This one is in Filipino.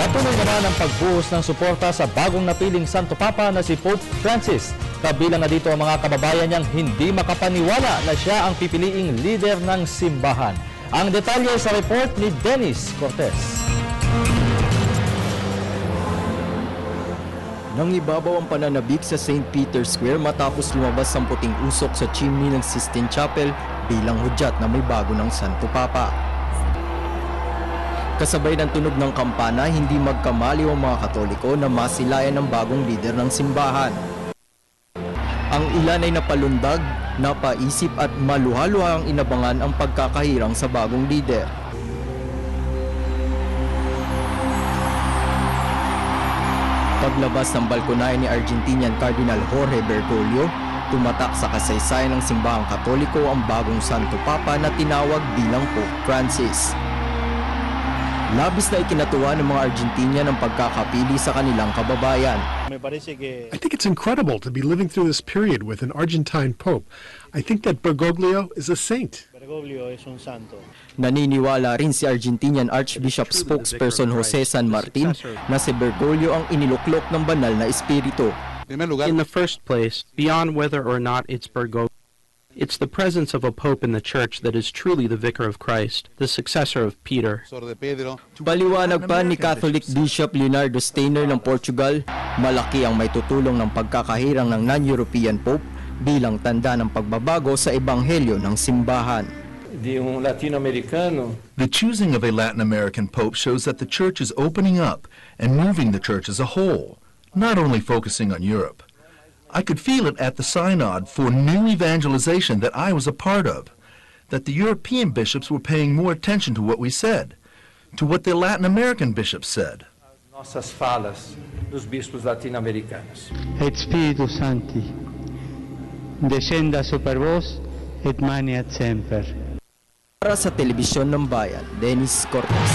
Patuloy naman ang pagbuhos ng suporta sa bagong napiling Santo Papa na si Pope Francis. Kabilang na dito ang mga kababayan niyang hindi makapaniwala na siya ang pipiliing leader ng simbahan. Ang detalye sa report ni Dennis Cortez. Nangibabaw ang pananabik sa St. Peter's Square matapos lumabas ang puting usok sa chimney ng Sistine Chapel bilang hudyat na may bago ng Santo Papa. Kasabay ng tunog ng kampana, hindi magkamaliw ang mga Katoliko na masilayan ng bagong lider ng simbahan. Ang ilan ay napalundag, napaisip at maluha-luha ang inabangan ang pagkakahirang sa bagong lider. Paglabas ng balkonahe ni Argentinian Cardinal Jorge Bergoglio, tumatak sa kasaysayan ng simbahang Katoliko ang bagong Santo Papa na tinawag bilang Pope Francis. Labis na ikinatuwa ng mga Argentinian ang pagkakapili sa kanilang kababayan. I think it's incredible to be living through this period with an Argentine Pope. I think that Bergoglio is a saint. Naniniwala rin si Argentinian Archbishop spokesperson Jose San Martin na si Bergoglio ang iniluklok ng banal na espiritu. In the first place, beyond whether or not it's Bergoglio, it's the presence of a pope in the church that is truly the vicar of Christ, the successor of Peter. Paliwanag pa ni Catholic Bishop Leonardo Steiner ng Portugal, malaki ang may tutulong ng pagkakahirang ng non-European Pope bilang tanda ng pagbabago sa ebanghelyo ng simbahan. The choosing of a Latin American Pope shows that the Church is opening up and moving the Church as a whole, not only focusing on Europe. I could feel it at the synod for new evangelization that I was a part of, that the European bishops were paying more attention to what we said, to what the Latin American bishops said. Et Spiritus Sancti, descenda super vos et maniat semper. Para sa Telebisyon ng Bayan, Dennis Cortez.